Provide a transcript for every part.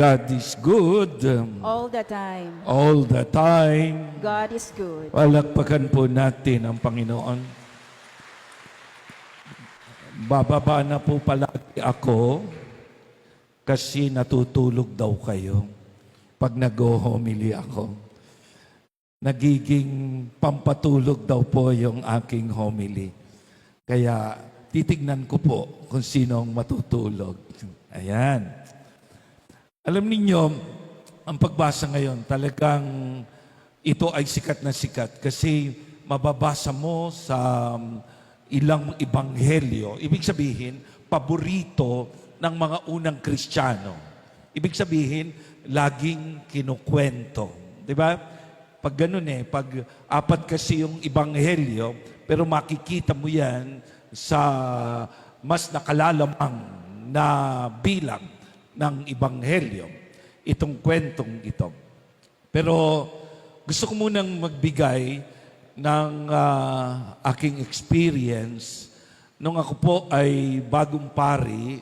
God is good. All the time. All the time. God is good. Palakpakan po natin ang Panginoon. Bababa na po palagi ako kasi natutulog daw kayo pag nag-homily ako. Nagiging pampatulog daw po yung aking homily. Kaya titignan ko po kung sino ang matutulog. Ayan. Alam ninyo, ang pagbasa ngayon, talagang ito ay sikat na sikat kasi mababasa mo sa ilang ebanghelyo. Ibig sabihin, paborito ng mga unang Kristiyano. Ibig sabihin, laging kinukwento. Di ba? Pag ganun pag apat kasi yung ebanghelyo, pero makikita mo yan sa mas nakalalamang na bilang ng ebanghelyo, itong kwentong ito. Pero gusto ko munang magbigay ng aking experience. Nung ako po ay bagong pari,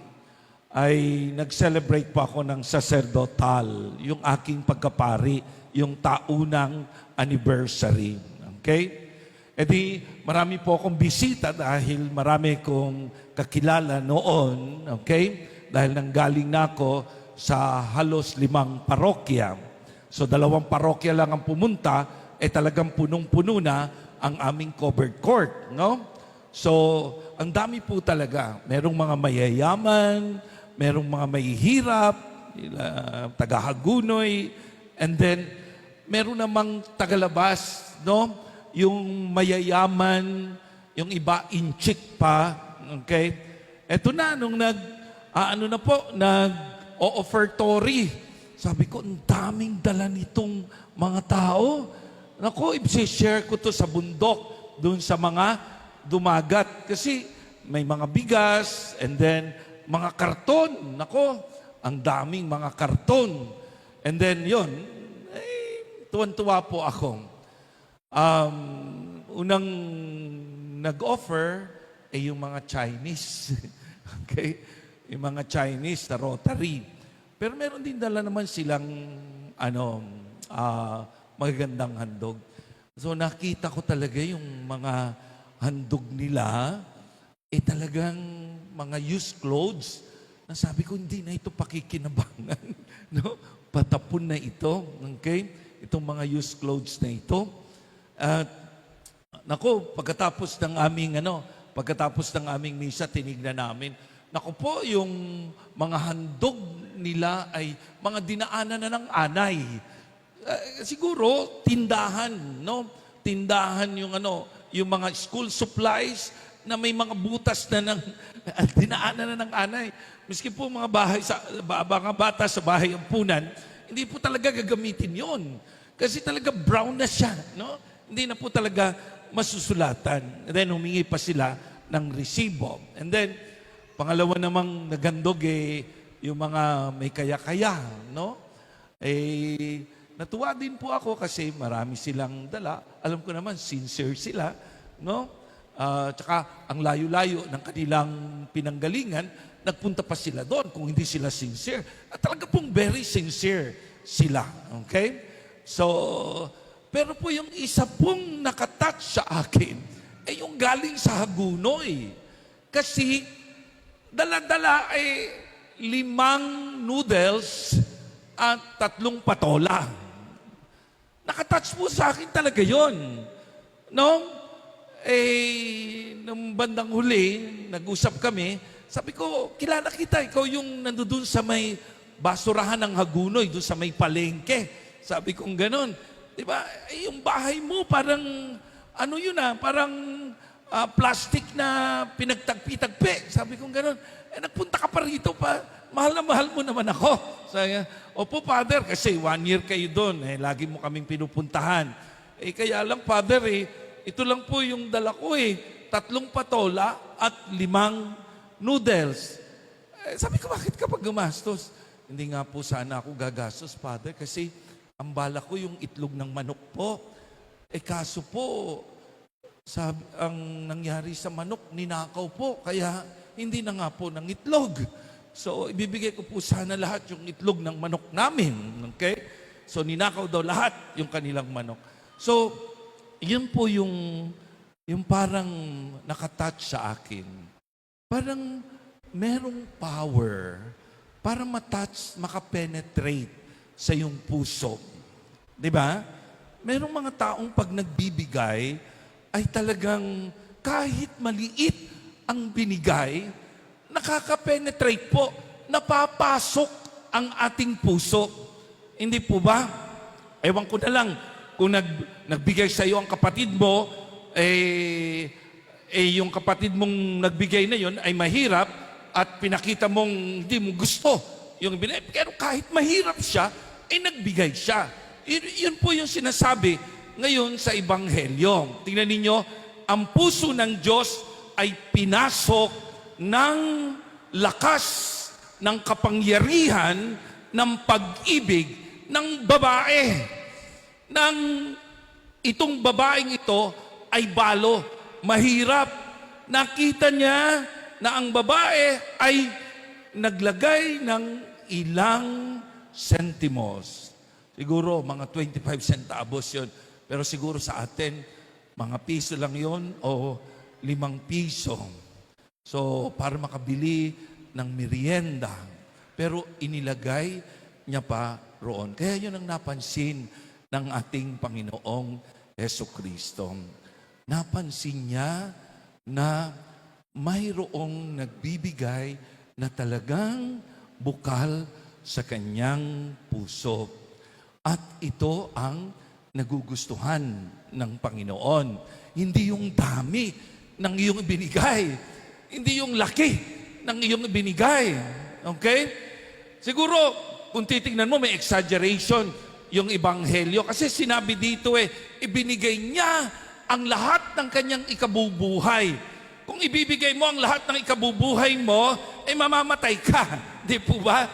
ay nag-celebrate po ako ng sacerdotal, yung aking pagkapari, yung taunang anniversary. Okay? E di, marami po akong bisita dahil marami kong kakilala noon. Okay? Dahil nanggaling na ako sa halos 5 parokya. So 2 parokya lang ang pumunta, talagang punong-puno na ang aming covered court. No? So, ang dami po talaga. Merong mga mayayaman, merong mga mahihirap, taga-Hagunoy, and then meron namang tagalabas, no? Yung mayayaman, yung iba inchik pa. Okay? Eto na, nung nag-offertory. Sabi ko, ang daming dala nitong mga tao. Nako, i-share ko to sa bundok, doon sa mga dumagat. Kasi may mga bigas, and then mga karton. Nako, ang daming mga karton. And then, yon, tuwan-tuwa po ako. Unang nag-offer, yung mga Chinese. Okay? Yung mga Chinese na Rotary. Pero meron din dala naman silang magagandang handog. So nakita ko talaga yung mga handog nila, talagang mga used clothes. Na sabi ko, hindi na ito pakikinabangan. No? Patapon na ito. Okay? Itong mga used clothes na ito. At pagkatapos ng aming misa, tinignan namin. Naku po, yung mga handog nila ay mga dinaanan na ng anay. Siguro, tindahan, no? Tindahan yung yung mga school supplies na may mga butas na ng dinaanan na ng anay. Miski po mga bata sa bahay ampunan, hindi po talaga gagamitin yon. Kasi talaga brown na siya, no? Hindi na po talaga masusulatan. And then, humingi pa sila ng resibo. And then, pangalawa namang nagandog yung mga may kaya-kaya, no? Natuwa din po ako kasi marami silang dala. Alam ko naman, sincere sila, no? Tsaka ang layo-layo ng kanilang pinanggalingan, nagpunta pa sila doon kung hindi sila sincere. At talaga pong very sincere sila, okay? So, pero po yung isa pong nakatouch sa akin, yung galing sa Hagunoy. Kasi, dala-dala 5 noodles at 3 patola. Nakatouch po sa akin talaga yon. No? Nung bandang huli, nag-usap kami, sabi ko, kilala kita, ikaw yung nandoon sa may basurahan ng Hagunoy, doon sa may palengke. Sabi kong ganon. Diba? Yung bahay mo, parang, parang plastic na pinagtagpi-tagpi. Sabi kong gano'n, nagpunta ka pa rito pa, mahal na mahal mo naman ako. Sabi niya, opo, Father, kasi 1 year kayo doon, lagi mo kaming pinupuntahan. Kaya lang, Father, ito lang po yung dala ko 3 patola at 5 noodles. Sabi ko, bakit ka pa gumastos? Hindi nga po sana ako gagastos, Father, kasi ang bala ko yung itlog ng manok po. Kaso po, ang nangyari sa manok, ninakaw po. Kaya hindi na nga po ng itlog. So, ibibigay ko po sana lahat yung itlog ng manok namin. Okay? So, ninakaw daw lahat yung kanilang manok. So, yun po yung parang nakatouch sa akin. Parang merong power para matouch, makapenetrate sa iyong puso. Di ba? Merong mga taong pag nagbibigay, ay talagang kahit maliit ang binigay, nakaka-penetrate po, napapasok ang ating puso. Hindi po ba? Ewan ko na lang, kung nagbigay sa iyo ang kapatid mo, yung kapatid mong nagbigay na yon ay mahirap at pinakita mong hindi mo gusto yung binigay. Pero kahit mahirap siya, ay nagbigay siya. Yun po yung sinasabi ngayon sa Ebanghelyo. Tingnan ninyo, ang puso ng Diyos ay pinasok ng lakas, ng kapangyarihan, ng pag-ibig ng babae. Nang itong babaeng ito ay balo, mahirap. Nakita niya na ang babae ay naglagay ng ilang sentimos. Siguro mga 25 centavos yun. Pero siguro sa atin, mga piso lang yun o 5 piso. So, para makabili ng merienda. Pero inilagay niya pa roon. Kaya yun ang napansin ng ating Panginoong Jesucristo. Napansin niya na mayroong nagbibigay na talagang bukal sa kanyang puso. At ito ang nagugustuhan ng Panginoon. Hindi yung dami ng iyong ibinigay. Hindi yung laki ng iyong ibinigay. Okay? Siguro, kung titingnan mo, may exaggeration yung Ebanghelyo. Kasi sinabi dito ibinigay niya ang lahat ng kanyang ikabubuhay. Kung ibibigay mo ang lahat ng ikabubuhay mo, mamamatay ka. Di po ba?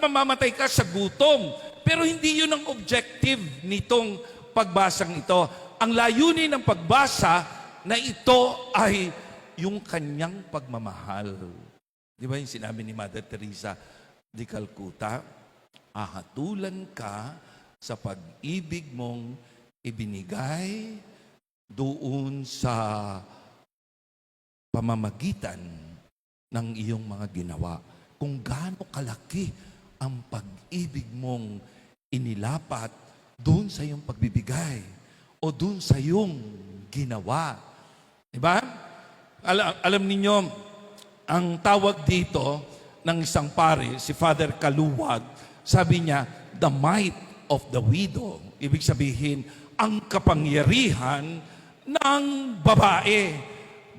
Mamamatay ka sa gutom. Pero hindi yun ang objective nitong pagbasang ito. Ang layunin ng pagbasa na ito ay yung kanyang pagmamahal. Di ba yung sinabi ni Mother Teresa de Calcutta? Ahatulan ka sa pag-ibig mong ibinigay doon sa pamamagitan ng iyong mga ginawa. Kung gaano kalaki ang pag-ibig mong inilapat doon sa iyong pagbibigay o doon sa iyong ginawa. Diba? Alam ninyo, ang tawag dito ng isang pare, si Father Kaluwag, sabi niya, the might of the widow. Ibig sabihin, ang kapangyarihan ng babae.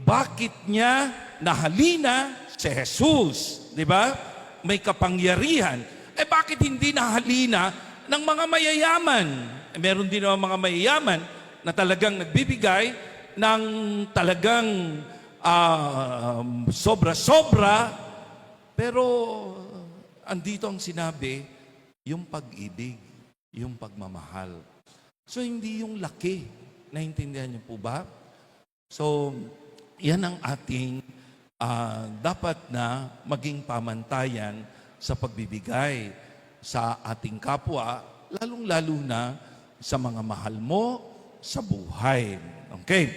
Bakit niya nahalina si Jesus? Diba? May kapangyarihan. Bakit hindi nahalina ng mga mayayaman? Meron din naman mga mayayaman na talagang nagbibigay ng talagang sobra-sobra. Pero andito ang sinabi, yung pag-ibig, yung pagmamahal. So hindi yung laki. Naintindihan niyo po ba? So yan ang ating dapat na maging pamantayan sa pagbibigay sa ating kapwa, lalong-lalo na sa mga mahal mo sa buhay. Okay?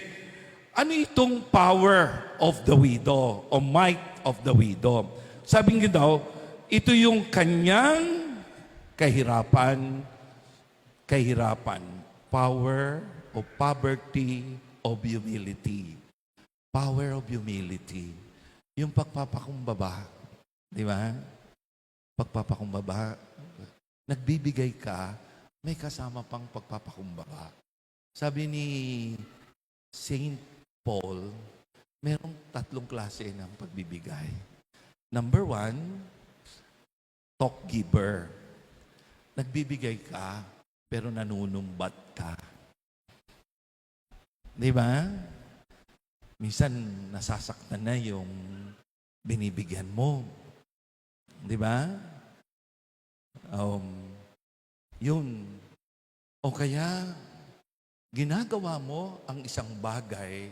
Ano itong power of the widow o might of the widow? Sabi nga daw, ito yung kanyang kahirapan, power of poverty of humility. Power of humility. Yung pagpapakumbaba. Di ba? Pagpapakumbaba. Nagbibigay ka, may kasama pang pagpapakumbaba. Sabi ni Saint Paul, merong 3 klase ng pagbibigay. Number 1, talk giver. Nagbibigay ka, pero nanunumbat ka. Di ba? Minsan, nasasaktan na yung binibigyan mo. Di ba? Yun. O kaya, ginagawa mo ang isang bagay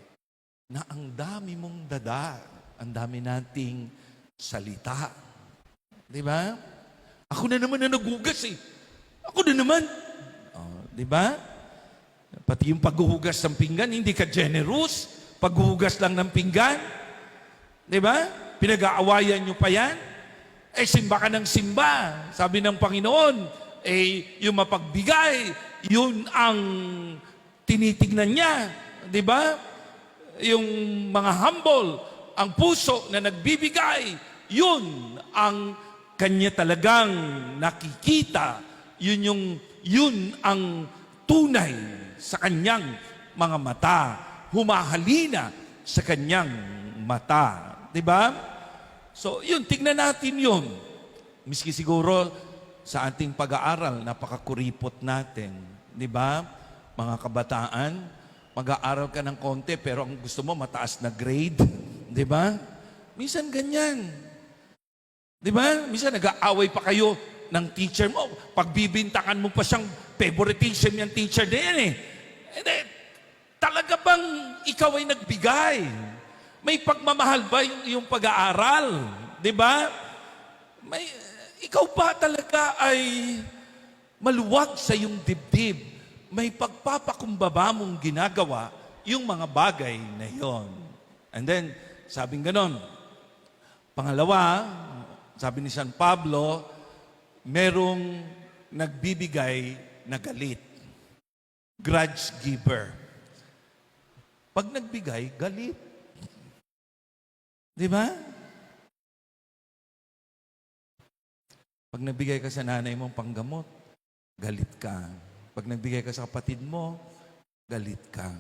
na ang dami mong dada, ang dami nating salita. Di ba? Ako na naman na nagugas eh. Ako na naman. Oh, di ba? Pati yung paghuhugas ng pinggan, hindi ka generous. Paghuhugas lang ng pinggan. Di ba? Pinag-aawayan nyo pa yan. Eh, simba ka ng simba. Sabi ng Panginoon, eh, yung mapagbigay, yun ang tinitignan niya. Di ba? Yung mga humble, ang puso na nagbibigay, yun ang kanya talagang nakikita. Yun ang tunay sa kanyang mga mata. Humahalina sa kanyang mata. Di ba? So, yun, tignan natin yun. Miski siguro sa ating pag-aaral, napakakuripot natin. Di ba? Mga kabataan, mag-aaral ka ng konti, pero ang gusto mo, mataas na grade. Di ba? Minsan ganyan. Di ba? Minsan nag-aaway pa kayo ng teacher mo. Pagbibintangan mo pa siyang favoritism yung teacher na yan eh. Talaga bang ikaw ay nagbigay? May pagmamahal ba yung pag-aaral? Di ba? Ikaw ba talaga ay maluwag sa iyong dibdib? May pagpapakumbaba mong ginagawa yung mga bagay na yon. And then, sabing ganon. Pangalawa, sabi ni San Pablo, merong nagbibigay na galit. Grudge giver. Pag nagbigay, galit. Di ba? Pag nagbigay ka sa nanay mong panggamot, galit ka. Pag nagbigay ka sa kapatid mo, galit ka.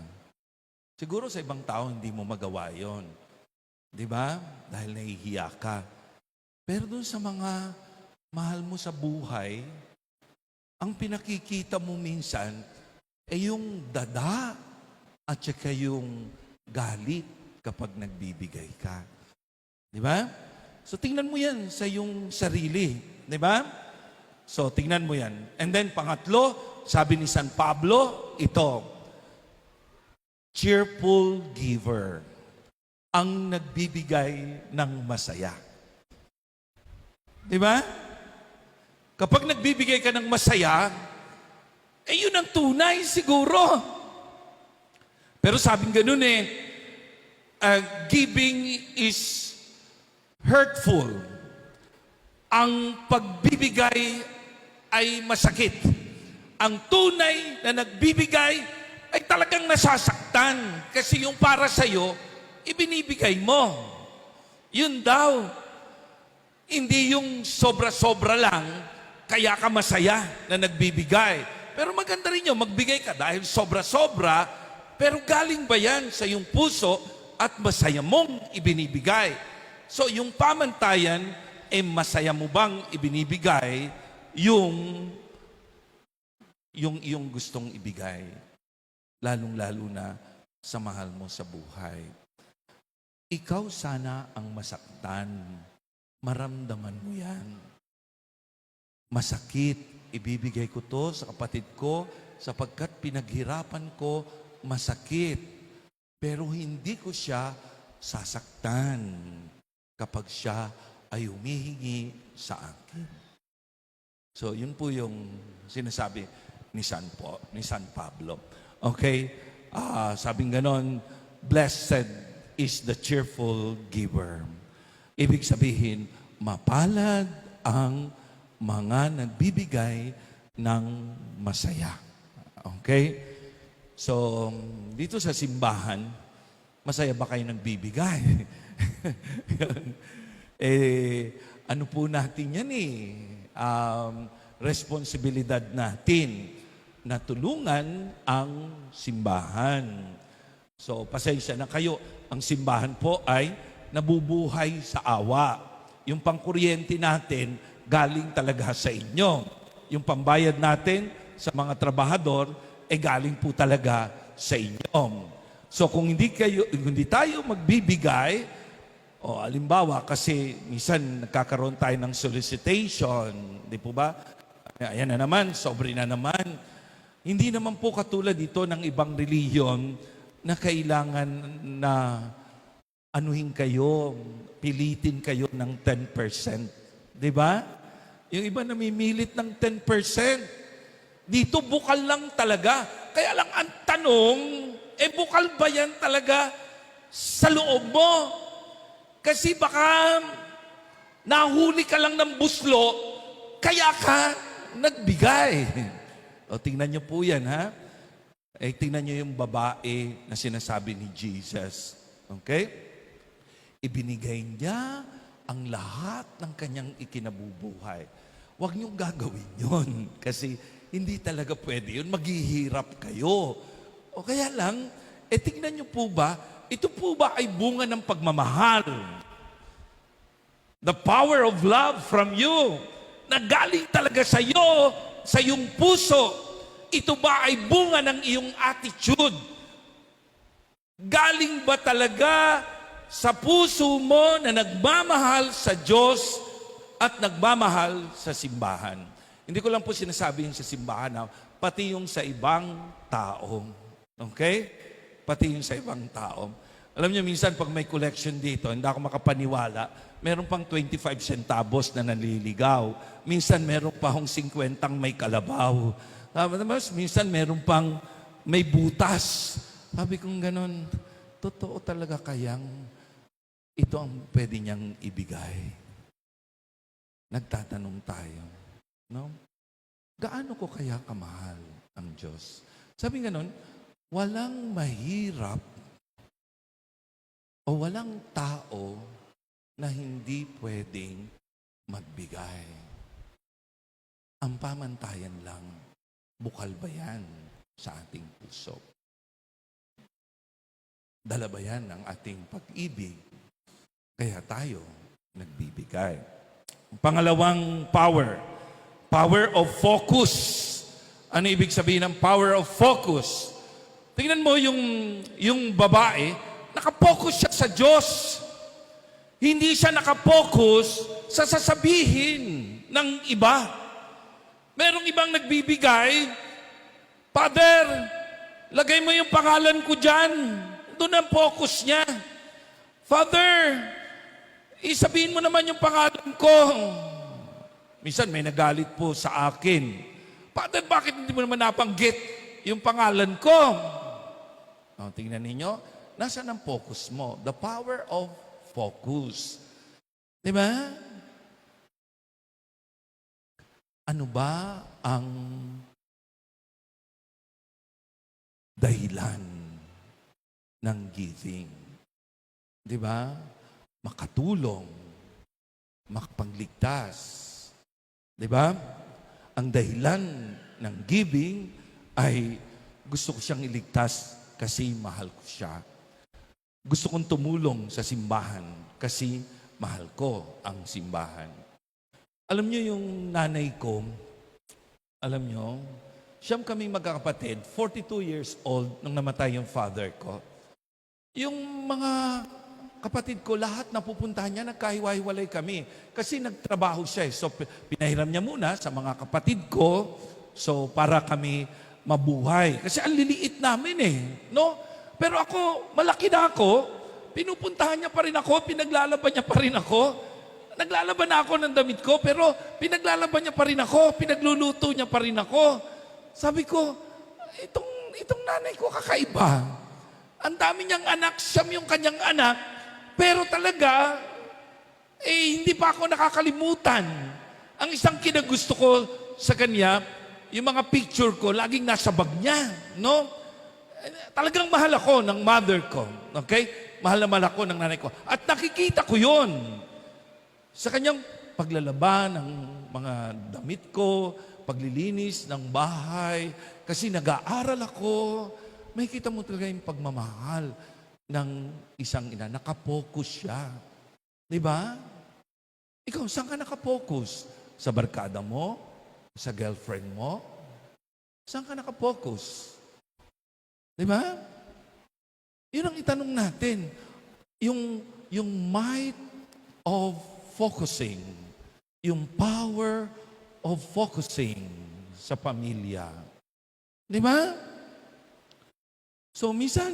Siguro sa ibang tao, hindi mo magawa yon. Di ba? Dahil nahihiya ka. Pero doon sa mga mahal mo sa buhay, ang pinakikita mo minsan ay yung dada at saka yung galit kapag nagbibigay ka. Di ba? So tingnan mo yan sa iyong sarili. Di ba? So tingnan mo yan. And then pangatlo, sabi ni San Pablo, ito, cheerful giver, ang nagbibigay ng masaya. Di ba? Kapag nagbibigay ka ng masaya, eh yun ang tunay siguro. Pero sabing ganun giving is hurtful. Ang pagbibigay ay masakit. Ang tunay na nagbibigay ay talagang nasasaktan. Kasi yung para sa'yo, ibinibigay mo. Yun daw. Hindi yung sobra-sobra lang, kaya ka masaya na nagbibigay. Pero maganda rin yun, magbigay ka dahil sobra-sobra, pero galing ba yan sa iyong puso at masaya mong ibinibigay? So yung pamantayan, masaya mo bang ibinibigay yung iyong gustong ibigay? Lalong-lalo na sa mahal mo sa buhay. Ikaw sana ang masaktan. Maramdaman mo yan. Masakit. Ibibigay ko to sa kapatid ko sapagkat pinaghirapan ko, masakit. Pero hindi ko siya sasaktan kapag siya ay humihingi sa akin. So, yun po yung sinasabi ni San Pablo. Okay? Sabing ganon, blessed is the cheerful giver. Ibig sabihin, mapalad ang mga nagbibigay ng masaya. Okay? So, dito sa simbahan, masaya ba kayo nagbibigay? Ano po natin yan responsibilidad natin na tulungan ang simbahan. So, pasensya na kayo. Ang simbahan po ay nabubuhay sa awa. Yung pangkuryente natin, galing talaga sa inyo. Yung pambayad natin sa mga trabahador, galing po talaga sa inyo. So kung hindi tayo magbibigay, alimbawa, kasi minsan nagkakaroon tayo ng solicitation, di po ba? Ayan na naman, sobre na naman. Hindi naman po katulad dito ng ibang relihiyon na kailangan na anuhin kayo, pilitin kayo ng 10%. Di ba? Yung iba namimilit ng 10%. Dito bukal lang talaga. Kaya lang ang tanong, bukal ba yan talaga sa loob mo? Kasi baka nahuli ka lang ng buslo, kaya ka nagbigay. O tingnan niyo po yan, ha? Tingnan niyo yung babae na sinasabi ni Jesus. Okay? Ibinigay niya ang lahat ng kanyang ikinabubuhay. Huwag niyong gagawin yun. Kasi hindi talaga pwede yun. Maghihirap kayo. O kaya lang, tingnan niyo po ba, ito po ba ay bunga ng pagmamahal? The power of love from you na galing talaga sa iyo, sa iyong puso. Ito ba ay bunga ng iyong attitude? Galing ba talaga sa puso mo na nagmamahal sa Diyos at nagmamahal sa simbahan? Hindi ko lang po sinasabi yung sa simbahan, pati yung sa ibang tao. Okay? Pati yung sa ibang tao. Alam niyo, minsan pag may collection dito, hindi ako makapaniwala, meron pang 25 centavos na naliligaw. Minsan meron pa hong 50 may kalabaw. Tapos minsan meron pang may butas. Sabi kong ganon, totoo talaga kayang ito ang pwede niyang ibigay? Nagtatanong tayo. No? Gaano ko kaya kamahal ang Diyos? Sabi ganon, walang mahirap o walang tao na hindi pwedeng magbigay. Ang pamantayan lang, bukal ba yan sa ating puso? Dala ba yan ang ating pag-ibig? Kaya tayo nagbibigay. Pangalawang power, power of focus. Ano ibig sabihin ng power of focus? Tingnan mo yung babae, nakapokus siya sa Diyos. Hindi siya nakapokus sa sasabihin ng iba. Merong ibang nagbibigay, Father, lagay mo yung pangalan ko dyan. Doon ang focus niya. Father, isabihin mo naman yung pangalan ko. Minsan may nagalit po sa akin. Father, bakit hindi mo naman nabanggit yung pangalan ko? O, tingnan ninyo, nasaan ang focus mo? The power of focus. Di ba? Ano ba ang dahilan ng giving? Di ba? Makatulong, makapagligtas. Di ba? Ang dahilan ng giving ay gusto ko siyang iligtas kasi mahal ko siya. Gusto kong tumulong sa simbahan kasi mahal ko ang simbahan. Alam niyo yung nanay ko, alam niyo, siyam kaming magkakapatid, 42 years old nung namatay yung father ko. Yung mga kapatid ko, lahat napupuntahan niya, nagkahiwa-hiwalay kami. Kasi nagtrabaho siya. So, pinahiram niya muna sa mga kapatid ko. So, para kami mabuhay. Kasi ang liliit namin no? Pero ako, malaki na ako. Pinupuntahan niya pa rin ako. Pinaglalaban niya pa rin ako. Naglalaban na ako ng damit ko, pero pinaglalaban niya pa rin ako. Pinagluluto niya pa rin ako. Sabi ko, itong nanay ko kakaiba. Ang dami niyang anak, siyam yung kanyang anak, pero talaga, hindi pa ako nakakalimutan. Ang isang kinagusto ko sa kanya, yung mga picture ko, laging nasa bag niya, no? Talagang mahal ako ng mother ko, okay? Mahal na mahal ako ng nanay ko. At nakikita ko yon sa kanyang paglalaban ng mga damit ko, paglilinis ng bahay, kasi nag-aaral ako. May kita mo talaga yung pagmamahal ng isang ina. Nakapokus siya. Di ba? Ikaw, saan ka nakapokus? Sa barkada mo? Sa girlfriend mo? Saan ka nakapokus? Di ba? Yun ang itanong natin. Yung might of focusing. Yung power of focusing sa pamilya. Di ba? So, minsan,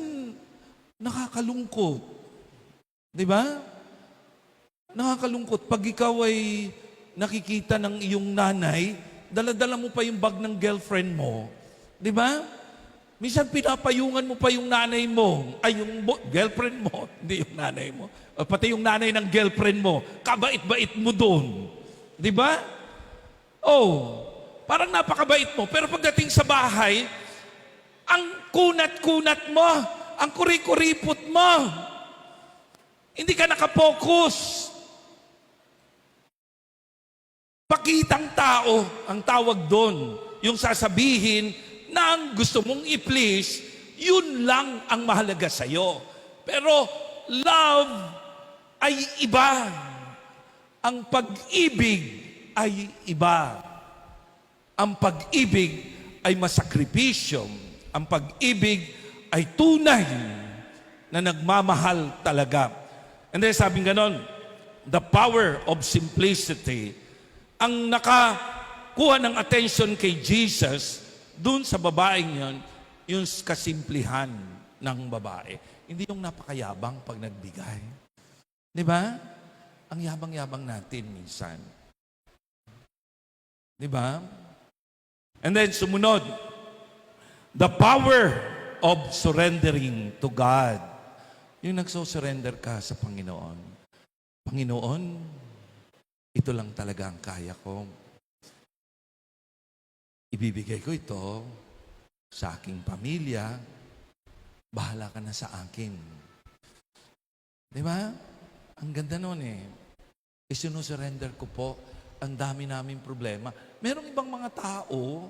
nakakalungkot. Di ba? Nakakalungkot. Pag ikaw ay nakikita ng iyong nanay, dala-dala mo pa yung bag ng girlfriend mo. Di ba? Minsan pinapayungan mo pa yung nanay mo, ay yung girlfriend mo, hindi yung nanay mo. O, pati yung nanay ng girlfriend mo, kabait-bait mo doon. Di ba? Oh, parang napakabait mo. Pero pagdating sa bahay, ang kunat-kunat mo, ang kuri-kuripot mo, hindi ka nakapokus. Pakitang tao ang tawag doon. Yung sasabihin na ang gusto mong i-please, yun lang ang mahalaga sa'yo. Pero love ay iba. Ang pag-ibig ay iba. Ang pag-ibig ay masakripisyo. Ang pag-ibig ay tunay na nagmamahal talaga. And then sabi ganon, the power of simplicity. Ang nakakuha ng attention kay Jesus, dun sa babaeng yon, yung kasimplihan ng babae. Hindi yung napakayabang pag nagbigay. Di ba? Ang yabang-yabang natin minsan. Di ba? And then sumunod, the power of surrendering to God. Yung nagso-surrender ka sa Panginoon. Panginoon, ito lang talaga ang kaya ko. Ibibigay ko ito sa aking pamilya. Bahala ka na sa akin. Di ba? Ang ganda nun eh. Isinusurrender ko po. Ang dami naming problema. Merong ibang mga tao,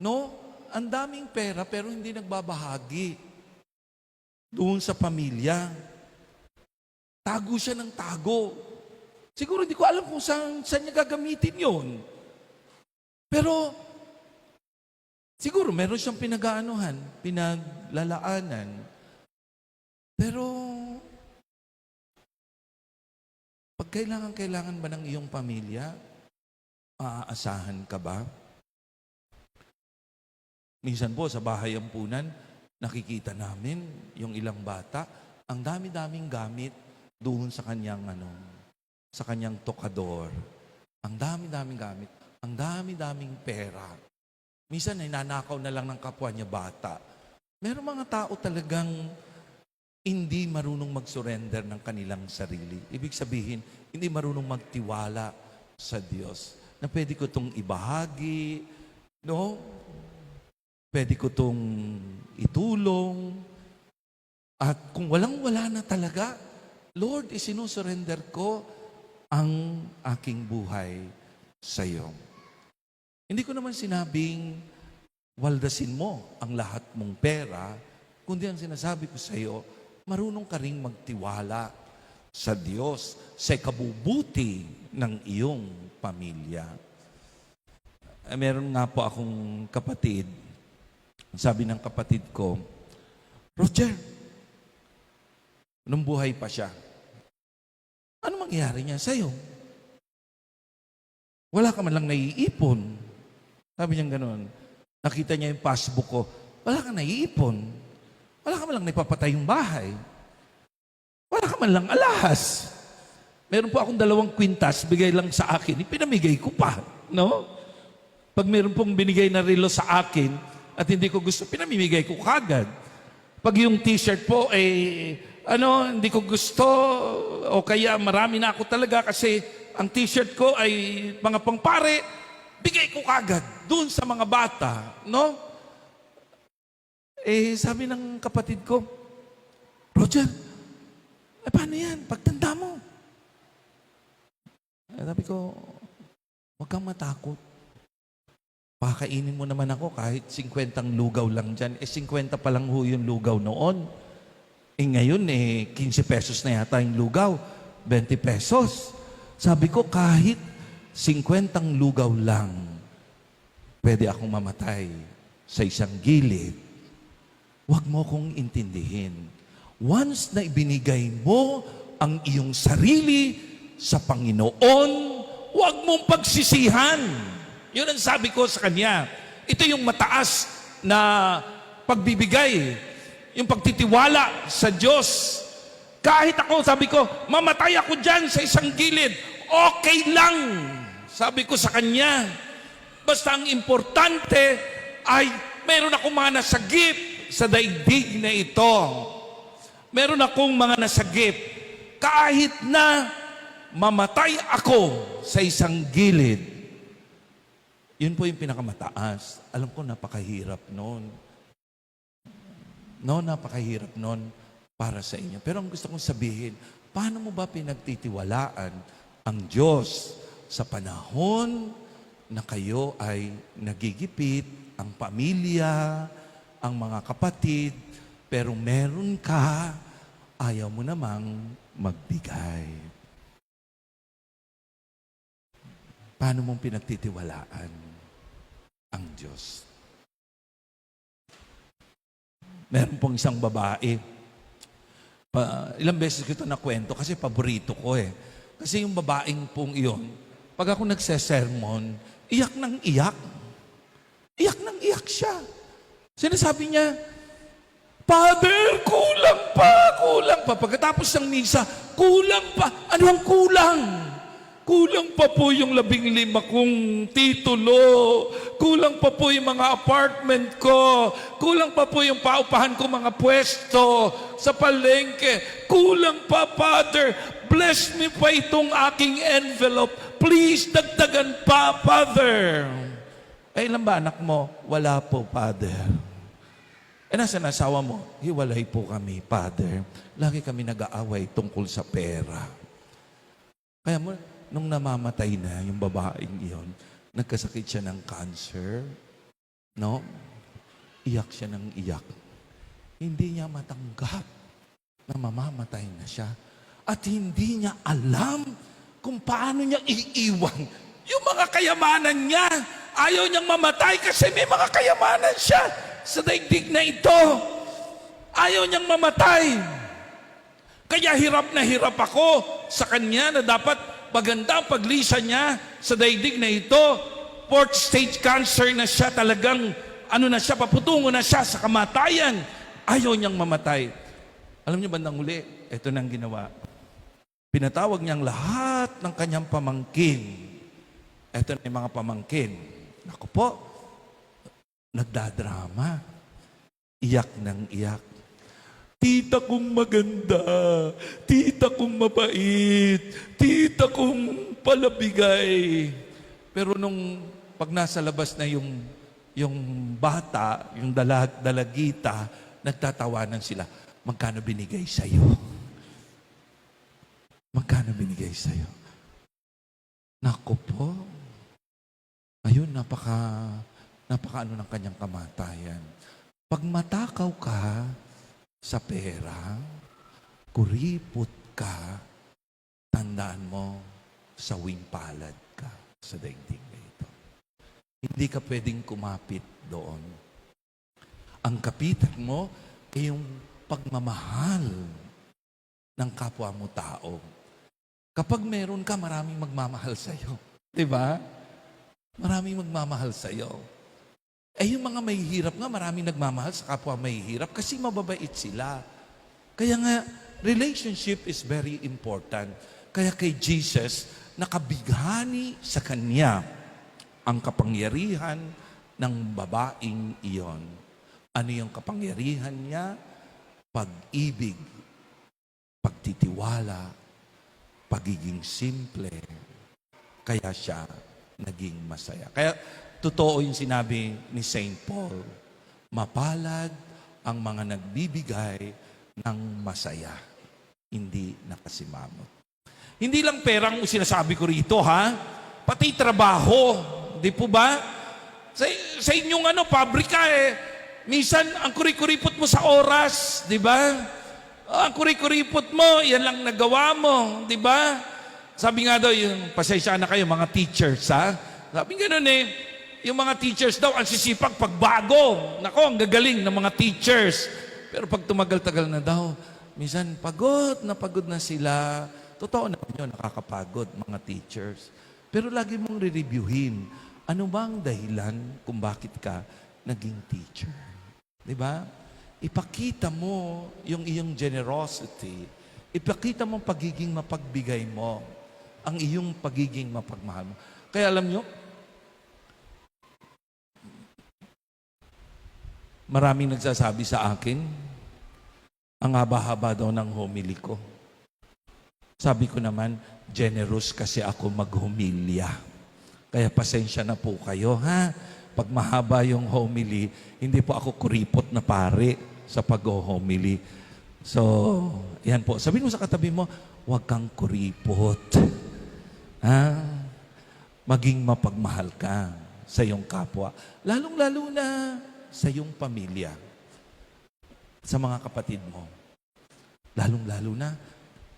no? Ang daming pera pero hindi nagbabahagi doon sa pamilya. Tago siya ng tago. Siguro hindi ko alam kung saan niya gagamitin yon. Pero siguro meron siyang pinag-aanuhan, pinaglalaanan. Pero pag kailangan ba ng iyong pamilya, maaasahan ka ba? Minsan po sa bahay ampunan, nakikita namin yung ilang bata, ang dami-daming gamit doon sa kanyang sa kanyang tokador. Ang dami-daming gamit, ang dami-daming pera. Minsan ay nanakaw na lang ng kapwa niya bata. Meron mga tao talagang hindi marunong mag-surrender ng kanilang sarili. Ibig sabihin, hindi marunong magtiwala sa Diyos. Na pwede ko itong ibahagi, no? Pwede ko itong itulong. At kung walang-wala na talaga, Lord, isinusurrender ko ang aking buhay sa iyo. Hindi ko naman sinabing waldasin mo ang lahat mong pera, kundi ang sinasabi ko sa iyo, marunong ka ring magtiwala sa Diyos, sa ikabubuti ng iyong pamilya. Meron nga po akong kapatid, sabi ng kapatid ko, Roger, nung buhay pa siya, ano mangyayari niya sa'yo? Wala ka man lang naiipon. Sabi niya gano'n. Nakita niya yung passbook ko, wala ka naiipon. Wala ka man lang naipapatay yung bahay. Wala ka man lang alahas. Meron po akong 2 kwintas, bigay lang sa akin, ipinamigay ko pa. No? Pag meron pong binigay na relo sa akin at hindi ko gusto, pinamimigay ko kagad. Pag yung t-shirt po, hindi ko gusto o kaya marami na ako talaga kasi ang t-shirt ko ay mga pangpare, bigay ko kagad doon sa mga bata. No? Sabi ng kapatid ko, Roger, paano yan? Pagtanda mo. Sabi ko, huwag kang matakot. Pakainin mo naman ako kahit 50 lugaw lang dyan. 50 pa lang ho yung lugaw noon. Ngayon, 15 pesos na yata yung lugaw. 20 pesos. Sabi ko, kahit 50 lugaw lang, pwede akong mamatay sa isang gilid. Huwag mo kong intindihin. Once na ibinigay mo ang iyong sarili sa Panginoon, huwag mong pagsisihan. Yun ang sabi ko sa kanya. Ito yung mataas na pagbibigay, yung pagtitiwala sa Diyos. Kahit ako, sabi ko, mamatay ako dyan sa isang gilid, okay lang Sabi ko sa kanya, basta ang importante ay meron akong mga nasagip sa daigdig na ito. Meron akong mga nasagip. Kahit na mamatay ako sa isang gilid. Yun po yung pinakamataas. Alam ko, napakahirap noon. No, napakahirap noon para sa inyo. Pero ang gusto kong sabihin, paano mo ba pinagtitiwalaan ang Diyos sa panahon na kayo ay nagigipit, ang pamilya, ang mga kapatid, pero meron ka, ayaw mo namang magbigay. Paano mong pinagtitiwalaan ang Diyos? Meron pong isang babae. Ilang beses ko ito nakwento kasi paborito ko eh. Kasi yung babaeng pong iyon, pag ako nagsesermon, iyak ng iyak. Iyak ng iyak siya. Sinasabi niya, Father, kulang pa. Pagkatapos ng misa, kulang pa. Ano ang kulang? Kulang pa po yung 15 kong titulo. Kulang pa po yung mga apartment ko. Kulang pa po yung paupahan ko mga pwesto sa palengke. Kulang pa, Father. Bless me pa itong aking envelope. Please, dagdagan pa, Father. Eh, ilan ba anak mo? Wala po, Father. Eh, nasa asawa mo? Hiwalay po kami, Father. Lagi kami nag-aaway tungkol sa pera. Kaya mo, nung namamatay na yung babaeng iyon, nagkasakit siya ng cancer, no? Iyak siya ng iyak. Hindi niya matanggap na mamamatay na siya. At hindi niya alam kung paano niya iiwan yung mga kayamanan niya. Ayaw niyang mamatay kasi may mga kayamanan siya sa daigdig na ito. Ayaw niyang mamatay. Kaya hirap na hirap ako sa kanya na dapat maganda ang paglisa niya sa daigdig na ito. 4th stage cancer na siya, talagang paputungo na siya sa kamatayan. Ayaw niyang mamatay. Alam niyo bandang huli, ito nang ginawa. Pinatawag niyang lahat ng kanyang pamangkin. Ito na yung mga pamangkin. Ako po, nagdadrama. Iyak ng iyak. Tita kong maganda, tita kong mabait, tita kong palabigay. Pero nung pag nasa labas na yung bata, yung dalagita, nagtatawanan sila, magkano binigay sa'yo? Magkano binigay sa'yo? Naku po. Ayun, napaka ng kanyang kamatayan. Pag matakaw ka sa pera, kuripot ka, tandaan mo, sawing palad ka sa daigdig na ito. Hindi ka pwedeng kumapit doon. Ang kapitan mo ay yung pagmamahal ng kapwa mo tao. Kapag meron ka, maraming magmamahal sa'yo. Diba? Maraming magmamahal sa'yo. Eh yung mga mahihirap nga, maraming nagmamahal sa kapwa mahihirap kasi mababait sila. Kaya nga, relationship is very important. Kaya kay Jesus, nakabighani sa kanya ang kapangyarihan ng babaeng iyon. Ano yung kapangyarihan niya? Pag-ibig, pagtitiwala, pagiging simple. Kaya siya naging masaya. Kaya totoo yung sinabi ni Saint Paul, mapalad ang mga nagbibigay ng masaya, hindi nakasimamot. Hindi lang perang sinasabi ko rito, ha? Pati trabaho, di po ba? Sa inyong pabrika minsan ang kurikuripot mo sa oras, di ba? Ang kurikuripot mo, yan lang nagawa mo, di ba? Sabi nga daw, yung pasensya na kayo, mga teachers, ha? Sabi ganun yung mga teachers daw, ang sisipag pagbago. Nako, ang gagaling ng mga teachers. Pero pag tumagal-tagal na daw, minsan pagod na sila. Totoo naman yun, nakakapagod, mga teachers. Pero lagi mong re-reviewin, ano ba ang dahilan kung bakit ka naging teacher? Diba? Ipakita mo yung iyong generosity. Ipakita mo pagiging mapagbigay mo. Ang iyong pagiging mapagmahal mo. Kaya alam nyo, maraming nagsasabi sa akin, ang haba-haba daw ng homily ko. Sabi ko naman, generous kasi ako maghumilya. Kaya pasensya na po kayo, ha? Pag mahaba yung homily, hindi po ako kuripot na pare sa pag-homily. So, yan po. Sabihin mo sa katabi mo, huwag kang kuripot. Ha? Maging mapagmahal ka sa iyong kapwa. Lalong-lalo na sa iyong pamilya. Sa mga kapatid mo. Lalong-lalo na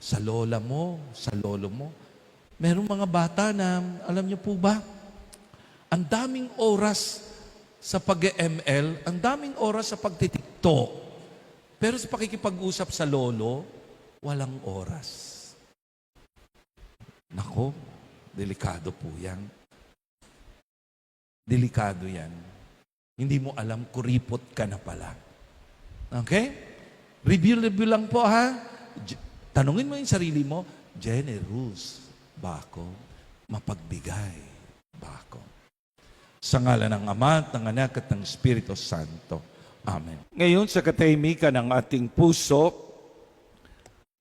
sa lola mo, sa lolo mo. Merong mga bata na, alam niyo po ba, ang daming oras sa pag-ML, ang daming oras sa pagtitiktok. Pero sa pakikipag-usap sa lolo, walang oras. Nako, delikado po yan. Delikado yan. Hindi mo alam, kuripot ka na pala. Okay? Review lang po, ha? Tanungin mo yung sarili mo, generous ba ako? Mapagbigay ba ako? Sa ngalan ng Ama, at ng Anak, at ng Espiritu Santo. Amen. Ngayon, sa katahimikan ng ating puso,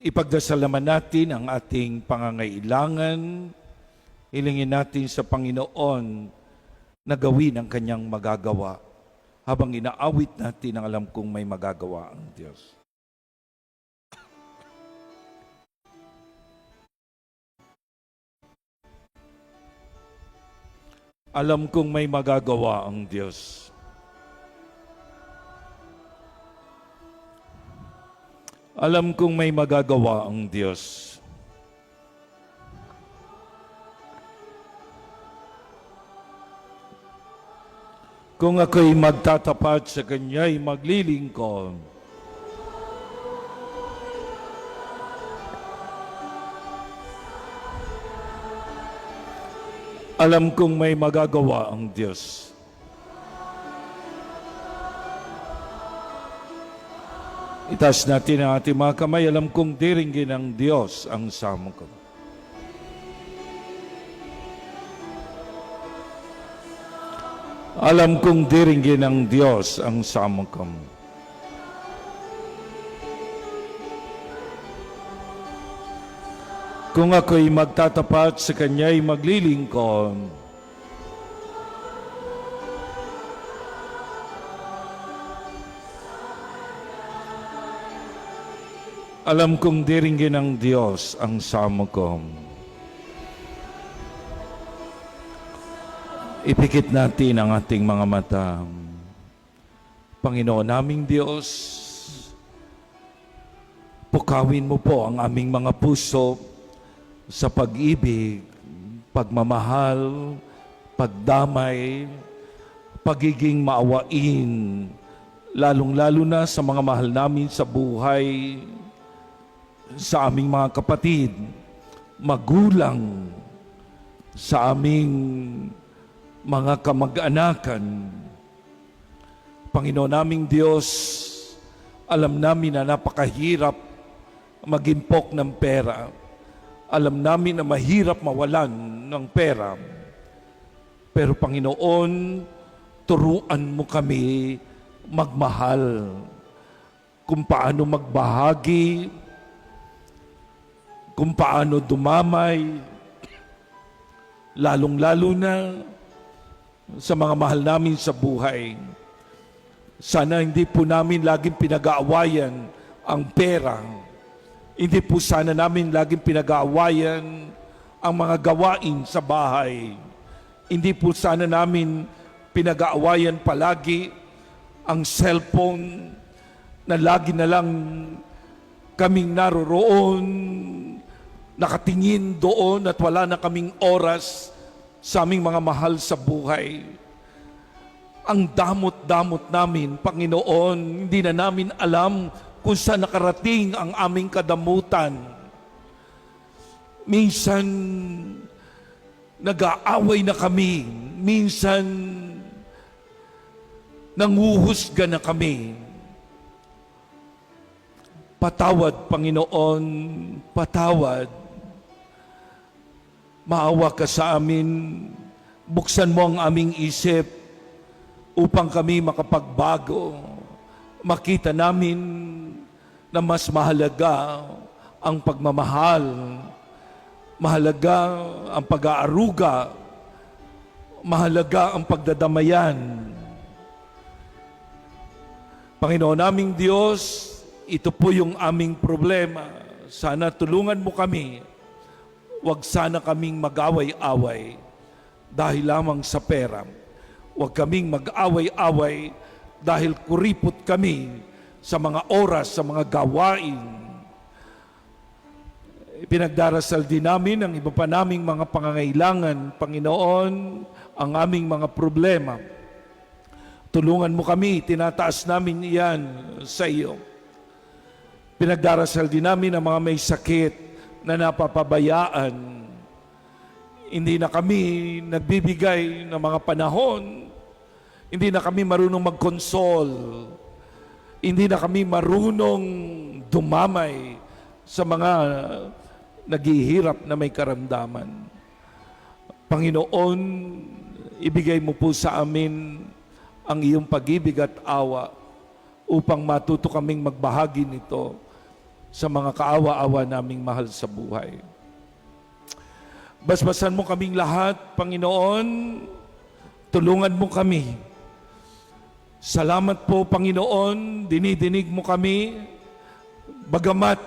ipagdasal naman natin ang ating pangangailangan. Hilingin natin sa Panginoon na gawin ang kanyang magagawa habang inaawit natin ang alam kong may magagawa ang Diyos. Alam kong may magagawa ang Diyos. Alam kong may magagawa ang Diyos. Kung ako'y magtatapat sa Kanya'y maglilingkod. Alam kong may magagawa ang Diyos. Itaas natin ang ating mga kamay. Alam kong diringgin ng Diyos ang samo ko. Alam kong diringgin ng Diyos ang samo ko. Kung ako'y magtatapat sa Kanya'y maglilingkod, alam kong diringgin ng Diyos ang samo ko. Ipikit natin ang ating mga mata. Panginoon naming Diyos, pukawin mo po ang aming mga puso sa pag-ibig, pagmamahal, pagdamay, pagiging maawain, lalong-lalo na sa mga mahal namin sa buhay, sa aming mga kapatid, magulang, sa aming mga kamag-anakan. Panginoon naming Diyos, alam namin na napakahirap mag-impok ng pera. Alam namin na mahirap mawalan ng pera. Pero Panginoon, turuan mo kami magmahal. Kung paano magbahagi, kung paano dumamay, lalong-lalo na sa mga mahal namin sa buhay. Sana hindi po namin laging pinag-aawayan ang pera. Hindi po sana namin laging pinag-aawayan ang mga gawain sa bahay. Hindi po sana namin pinag-aawayan palagi ang cellphone na lagi na lang kaming naroroon, nakatingin doon at wala na kaming oras sa aming mga mahal sa buhay. Ang damot-damot namin, Panginoon, hindi na namin alam kung saan nakarating ang aming kadamutan. Minsan, nag-aaway na kami. Minsan, nanguhusga na kami. Patawad, Panginoon, patawad. Maawa ka sa amin. Buksan mo ang aming isip upang kami makapagbago. Makita namin na mas mahalaga ang pagmamahal, mahalaga ang pag-aaruga, mahalaga ang pagdadamayan. Panginoon naming Diyos, ito po yung aming problema. Sana tulungan mo kami. Huwag sana kaming mag-away-away dahil lamang sa pera. Huwag kaming mag-away-away dahil kuripot kami sa mga oras, sa mga gawain. Pinagdarasal din namin ang iba pa naming mga pangangailangan, Panginoon, ang aming mga problema. Tulungan mo kami, tinataas namin iyan sa iyo. Pinagdarasal din namin ang mga may sakit na napapabayaan. Hindi na kami nagbibigay ng mga panahon. Hindi na kami marunong mag-console. Hindi na kami marunong dumamay sa mga naghihirap na may karamdaman. Panginoon, ibigay mo po sa amin ang iyong pag-ibig at awa upang matuto kaming magbahagi nito sa mga kaawa-awa naming mahal sa buhay. Basbasan mo kaming lahat, Panginoon, tulungan mo kami. Salamat po, Panginoon, dinidinig mo kami, bagamat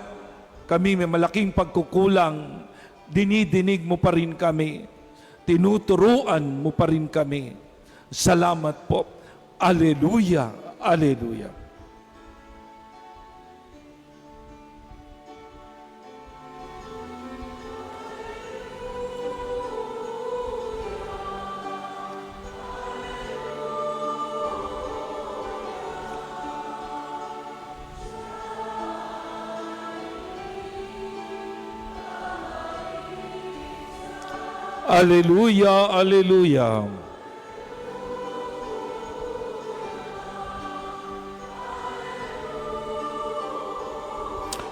kami may malaking pagkukulang, dinidinig mo pa rin kami, tinuturuan mo pa rin kami. Salamat po. Aleluya, aleluya. Aleluya, aleluya.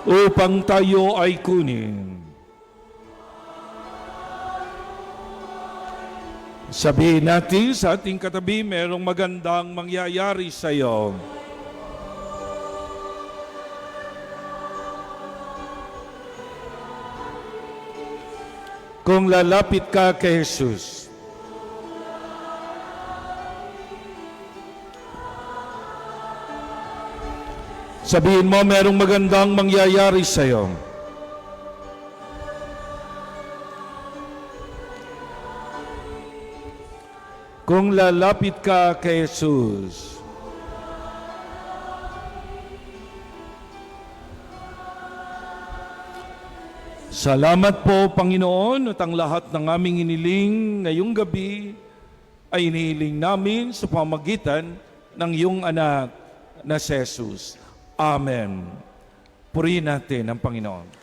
Upang tayo ay kunin. Sabihin natin sa ating katabi, merong magandang mangyayari sa iyo. Kung lalapit ka kay Jesus, sabihin mo, merong magandang mangyayari sa iyo. Kung lalapit ka kay Jesus, salamat po, Panginoon, at ang lahat ng aming iniling ngayong gabi ay inihiling namin sa pamagitan ng iyong anak na si Jesus. Amen. Purihin natin ang Panginoon.